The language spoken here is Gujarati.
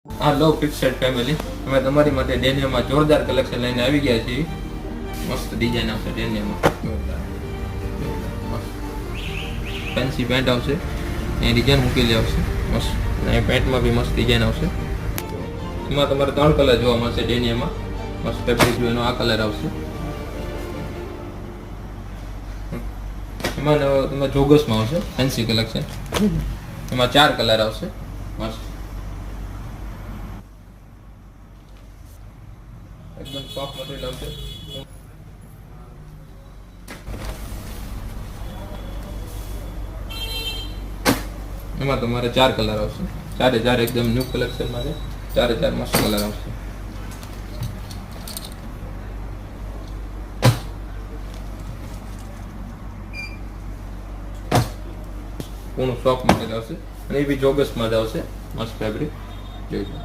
હેલો ફિક્સડ ફેમિલી, અમે તમારી માટે ડેનિયમમાં જોરદાર કલેક્શન લઈને આવી ગયા છીએ. મસ્ત ડિઝાઇન આવશે ડેનિયમમાં, જોરદાર ફેન્સી પેન્ટ આવશે, એ ડિઝાઇન મૂકેલી આવશે મસ્ત. અને પેન્ટમાં બી મસ્ત ડિઝાઇન આવશે. એમાં તમારે 3 કલર જોવા મળશે ડેનિયમમાં. મસ્ત ફેબ્રિક એનો આ કલર આવશે. એમાં તમે જોગસમાં આવશે ફેન્સી કલેક્શન. એમાં 4 કલર આવશે મસ્ત, એકદમ સોફ્ટ મટીરિયલ આવશે. એમાં તમારે 4 કલર આવશે, 4 એકદમ ન્યૂ કલેક્શનમાં છે. 4 મસ્ત કલર આવશે. પૂર્ણ સોફ્ટ મટીરિયલ આવશે અને એ બી જોગસમાં જ આવશે. મસ્ત ફેબ્રિક જોઈ લો.